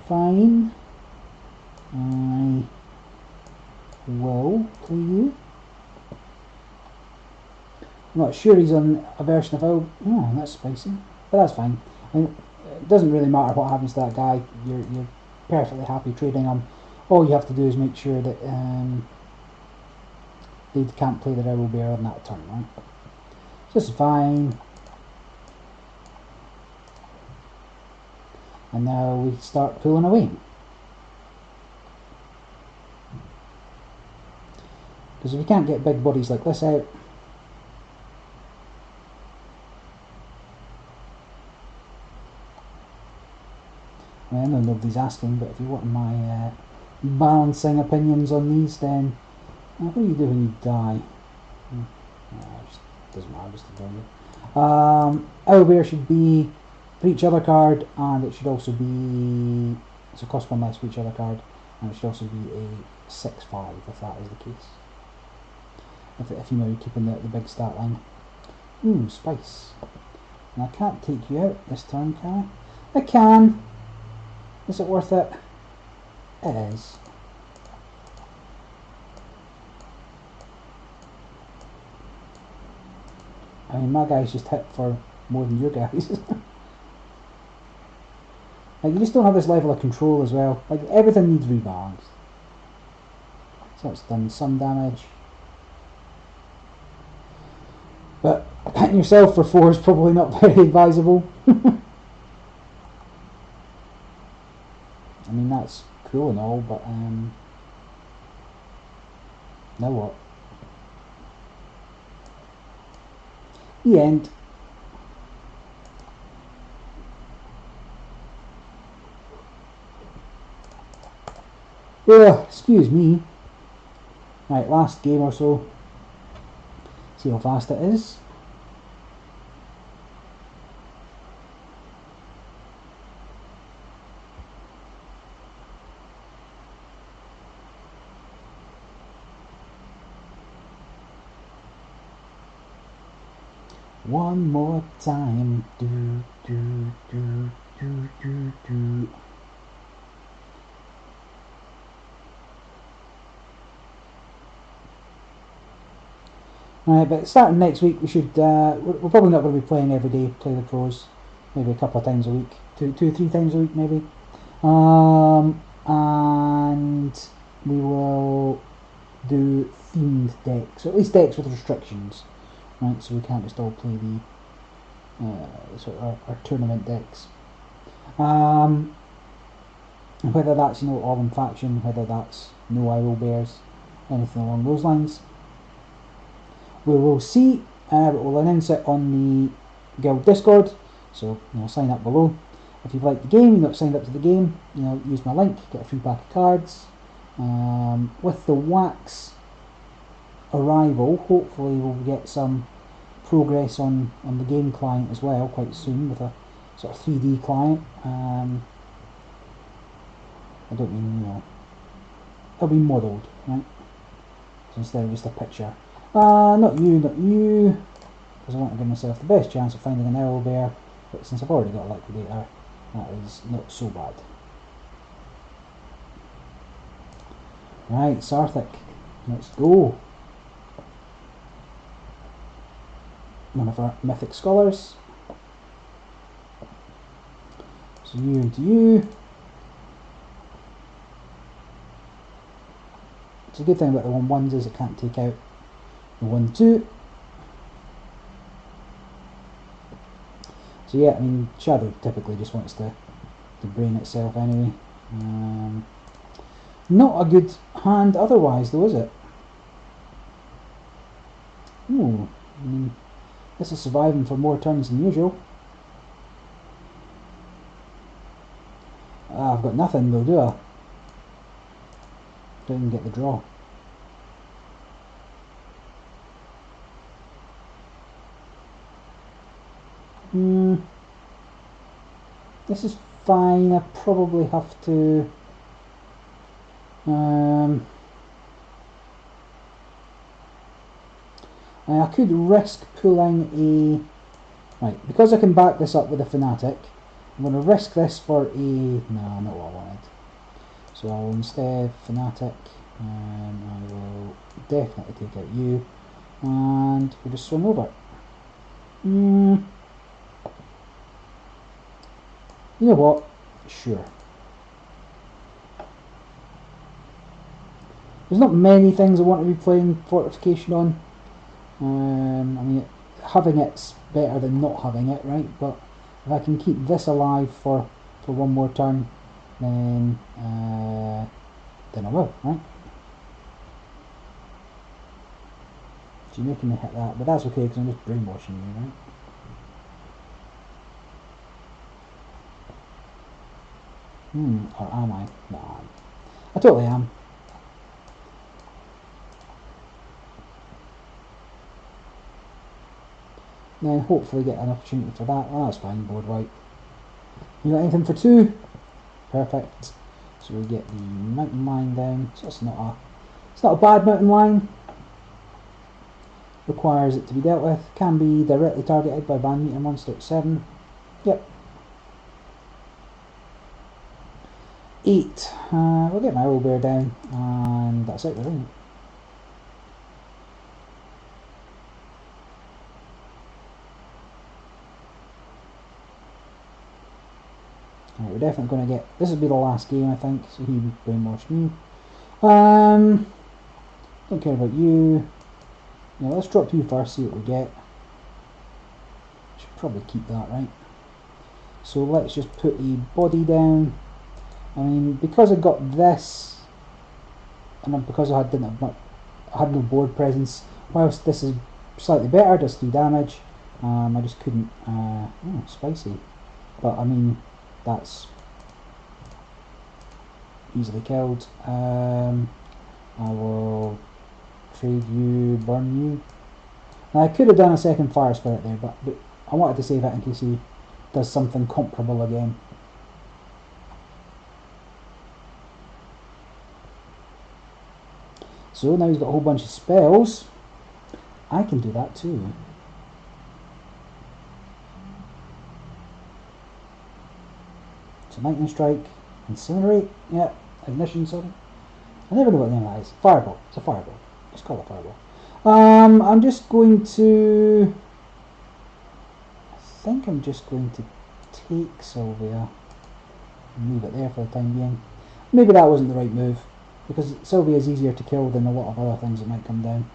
Fine. I will play you. I'm not sure he's on a version of oh that's spicy, but that's fine. I mean, it doesn't really matter what happens to that guy. You're perfectly happy trading him. All you have to do is make sure that they can't play the Rebel Bear on that turn, right? So this is fine. And now we start pulling away. Because if you can't get big bodies like this out, I know nobody's asking, but if you want my balancing opinions on these, then what do you do when you die? Just doesn't matter, just ignore you. Owlbear should be for each other card, and it should also be so cost one less for each other card, and it should also be a 6/5 if that is the case. If you know you're keeping the big stat line. Spice. And I can't take you out this turn, can I? I can. Is it worth it? It is. I mean, my guys just hit for more than your guys. Like, you just don't have this level of control as well. Like, everything needs rebalanced. So it's done some damage. But hitting yourself for 4 is probably not very advisable. I mean, that's cool and all, but now what? The end. Ugh, excuse me. Right, last game or so. See how fast it is. One more time. Do, do, do, do, do, do. Right, but starting next week, we should. We're probably not going to be playing every day. Play the pros, maybe a couple of times a week, two, 3 times a week, maybe. And we will do themed decks, or at least decks with restrictions, right? So we can't just all play the sort of our tournament decks. Whether that's all in faction, whether that's no Owl Bears, anything along those lines. We will see, but we'll announce it on the Guild Discord, so sign up below. If you've liked the game, you've not signed up to the game, use my link, get a free pack of cards. With the Wax arrival, hopefully we'll get some progress on the game client as well quite soon, with a sort of 3D client. I don't mean, it'll be modelled, right? So instead of just a picture. Not you, because I want to give myself the best chance of finding an owl bear, but since I've already got a liquidator, that is not so bad. Right, Sarthic, let's go. One of our mythic scholars. So you into you. It's a good thing about the 1/1s is it can't take out the 1/2. So yeah, I mean, Shadow typically just wants to brain itself anyway. Not a good hand otherwise though, is it? This is surviving for more turns than usual. I've got nothing though, do I? Don't even get the draw. This is fine. I probably have to... I could risk pulling a... Right, because I can back this up with a Fanatic, I'm going to risk this for a... No, not what I wanted. So I will instead Fanatic, and I will definitely take out you, and we'll just swing over. You know what? Sure. There's not many things I want to be playing Fortification on. I mean, having it's better than not having it, right? But if I can keep this alive for one more turn, then I will, right? So you're making me hit that, but that's okay because I'm just brainwashing you, right? Or am I? No, I totally am. Then hopefully get an opportunity for that. Oh, that's fine, board white. You got anything for 2? Perfect. So we get the mountain line down. So it's not a bad mountain line. Requires it to be dealt with. Can be directly targeted by Van Meter monster at 7. Yep. 8. We'll get my owlbear down, and that's it really. Right, we're definitely going to get... This will be the last game, I think, so he brainwashed me. Don't care about you. Now let's drop you first, see what we get. Should probably keep that, right? So let's just put a body down. I mean, because I got this, and because I had no board presence, whilst this is slightly better, does 3 damage, I just couldn't... oh, spicy. But I mean, that's easily killed. I will trade you, burn you. Now, I could have done a second fire spirit there, but I wanted to save it in case he does something comparable again. So now he's got a whole bunch of spells. I can do that too. So lightning strike, incinerate, yeah, ignition, sorry. I never know what the name of that is. Fireball. It's a fireball. Let's call it a fireball. I'm just going to... I think I'm just going to take Sylvia and leave it there for the time being. Maybe that wasn't the right move, because Sylvia is easier to kill than a lot of other things that might come down.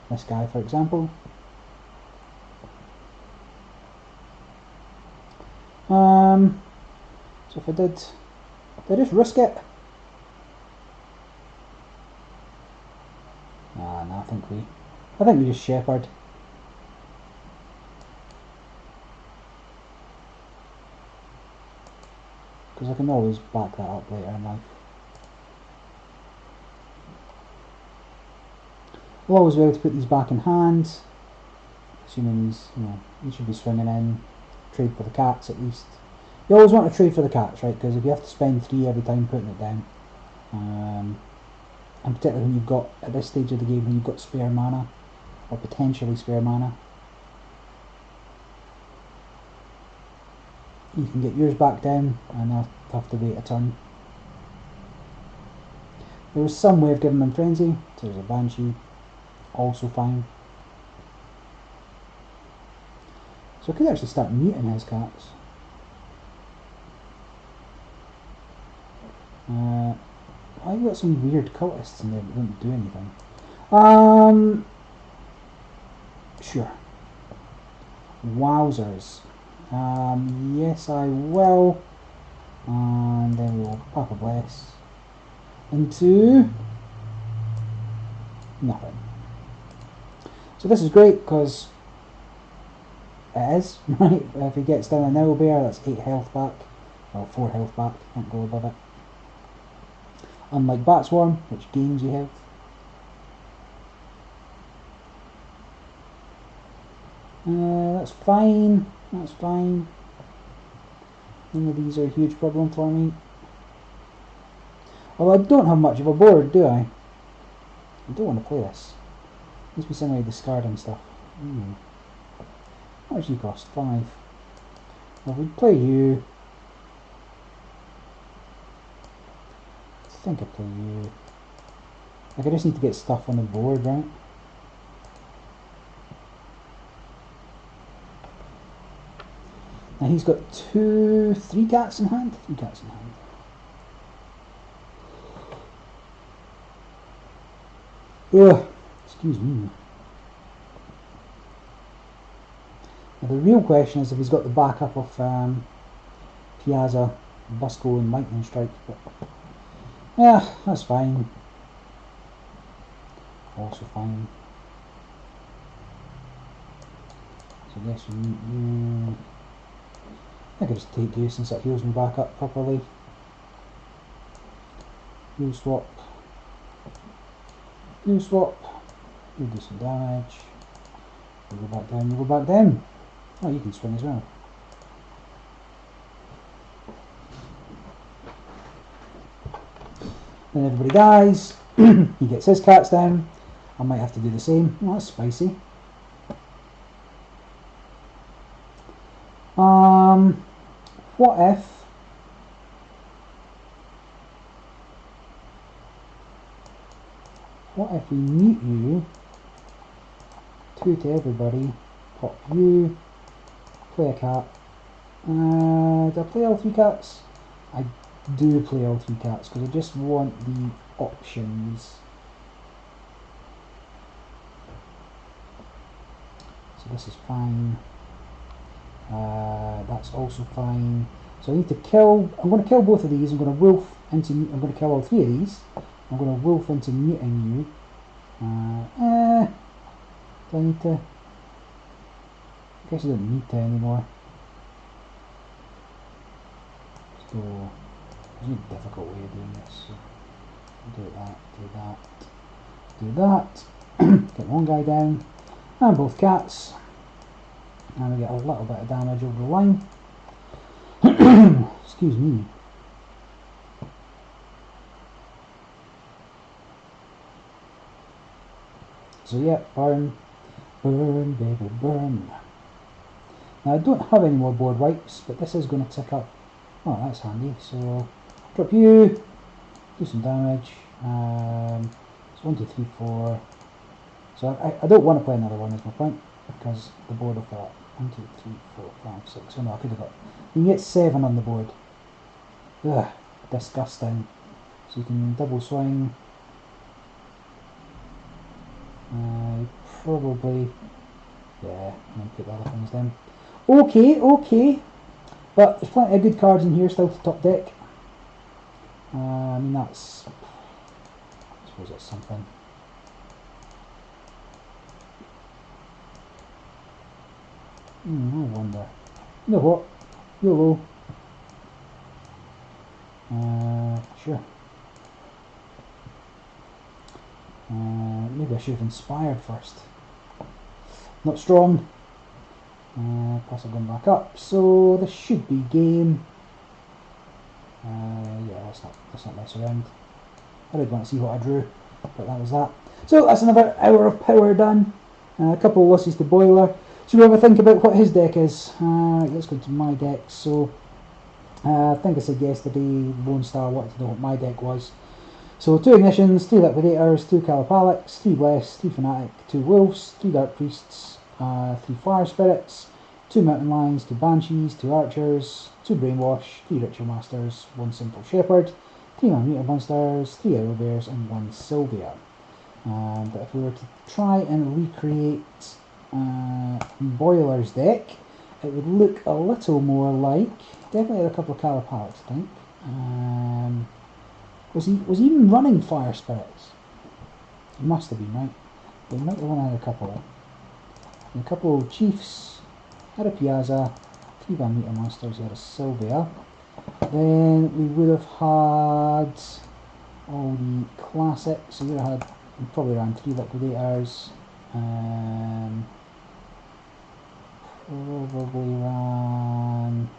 This guy, for example. So if did I just risk it? No, I think we just shepherd. Because I can always back that up later in life. We'll always be able to put these back in hand, assuming he's, he should be swinging in. Trade for the cats at least. You always want to trade for the cats, right? Because if you have to spend 3 every time putting it down, and particularly when you've got, at this stage of the game, when you've got spare mana, or potentially spare mana, you can get yours back down, and I'll have to wait a turn. There was some way of giving them frenzy, so there's a banshee, also fine. So I could actually start muting his cats. I've got some weird cultists in there that don't do anything. Sure. Wowzers. Yes, I will. And then we'll Papa Bless into nothing. So this is great because it is, right? If he gets down an owl bear, that's 8 health back. Well, 4 health back, can't go above it. Unlike Bat Swarm, which gains you health. That's fine, that's fine. None of these are a huge problem for me. Well, I don't have much of a board, do I? I don't want to play this. Must be some way discarding stuff. How much do you cost? 5. Well, we'd play you. I think I play you. Like, I just need to get stuff on the board, right? Now he's got 3 cats in hand? 3 cats in hand. Ugh, excuse me. Now the real question is if he's got the backup of Piazza, Busco and Lightning Strike. But yeah, that's fine. Also fine. So I guess we need you. I could just take you since that heals me back up properly. Heal swap. Heal swap. You do some damage. You go back down, you go back down. Oh, you can swing as well. Then everybody dies. He gets his cats down. I might have to do the same. Oh, that's spicy. What if we mute you, 2 to everybody, pop you, play a cat. Do I play all 3 cats? I do play all 3 cats because I just want the options. So this is fine. That's also fine. So I need to kill. I'm going to kill both of these. I'm going to wolf into. I'm going to kill all 3 of these. I'm going to wolf into muting you. Do I need to? I guess I don't need to anymore. So there's no difficult way of doing this. So do that. Do that. Get one guy down, and both cats. And we get a little bit of damage over the line. Excuse me. So yeah, burn, baby, burn. Now I don't have any more board wipes, but this is going to tick up. Oh, that's handy. So drop you, do some damage. It's 1, 2, 3, 4. So I don't want to play another one, is my point, because the board will fill up. 1, 2, 3, 4, 5, 6. Oh no, I could have got. You can get 7 on the board. Ugh, disgusting. So you can double swing. Probably. Yeah, and then put the other things down. Okay. But there's plenty of good cards in here still to top deck. I mean, that's. I suppose that's something. No wonder. You know what? YOLO. Sure. Maybe I should have inspired first. Not strong. Plus I've gone back up, so this should be game. Yeah, let's not mess around. I did want to see what I drew, but that was that. So that's another hour of power done. A couple of losses to Boiler. Should we have a think about what his deck is? Let's go to my deck. So I think I said yesterday, Lone Star wanted to know what my deck was. So 2 Ignitions, 3 Liquidators, 2 Calipalex, 3 Bless, 3 Fanatic, 2 Wolves, 3 Dark Priests, 3 Fire Spirits, 2 Mountain Lions, 2 Banshees, 2 Archers, 2 Brainwash, 3 Ritual Masters, 1 Simple Shepherd, 3 Magneto Monsters, 3 Arrow Bears, and 1 Sylvia. But if we were to try and recreate Boiler's deck, it would look a little more like. Definitely had a couple of Calipalex, I think. Was he even running Fire Spirits? He must have been, right? But he might have only had a couple. And a couple of Chiefs. had a Piazza, 3 Van Meter Monsters, you had a Sylvia. Then we would have had all the classics, so you would have had, you probably ran 3 Liquidators, probably ran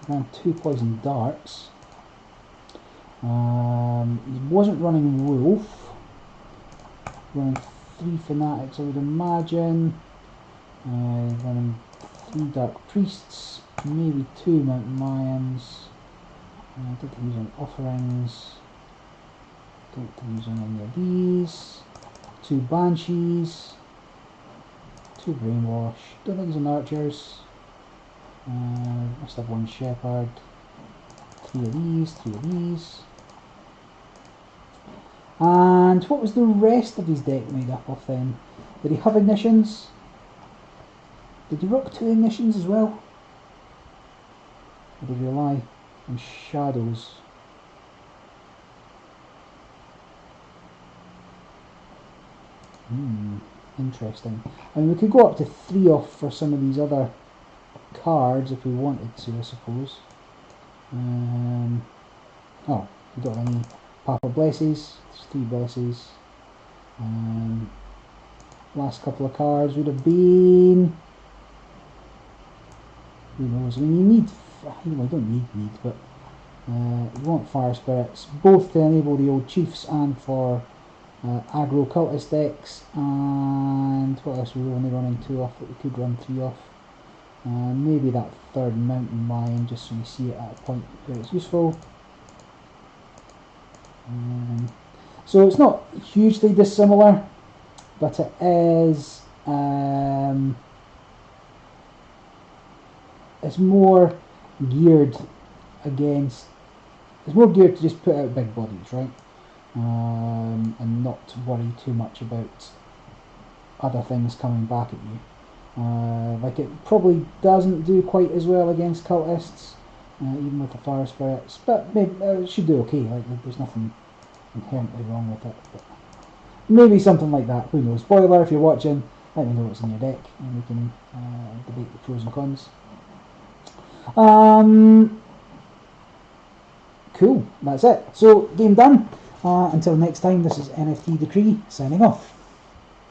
2 Poison Darts. He wasn't running Wolf, running 3 Fanatics I would imagine, running 3 Dark Priests, maybe 2 Mountain Lions. I don't think he's using Offerings, don't think he's using any of these, 2 Banshees, 2 Brainwash, don't think he's on Archers, must have 1 Shepherd, 3 of these, 3 of these. And what was the rest of his deck made up of then? Did he have ignitions? Did he rock 2 ignitions as well? Or did he rely on shadows? Interesting. I mean, we could go up to 3 off for some of these other cards if we wanted to, I suppose. Oh, we don't have any Papa Blesses. There's 3 Blesses. Last couple of cards would have been, who knows? I mean, you need, I don't need, but you want Fire Spirits, both to enable the old Chiefs and for aggro cultist decks. And what else? We were only running 2 off, but we could run 3 off. Maybe that 3rd Mountain Lion, just so you see it at a point where it's useful. So it's not hugely dissimilar, but it is, it's more geared against, it's more geared to just put out big bodies, right? And not to worry too much about other things coming back at you. Like it probably doesn't do quite as well against cultists, even with the Fire Spirits, but maybe it should do okay. Like there's nothing inherently wrong with it. But maybe something like that. Who knows? Spoiler, if you're watching, let me know what's in your deck, and we can debate the pros and cons. Cool. That's it. So game done. Until next time, this is NFT Decree signing off.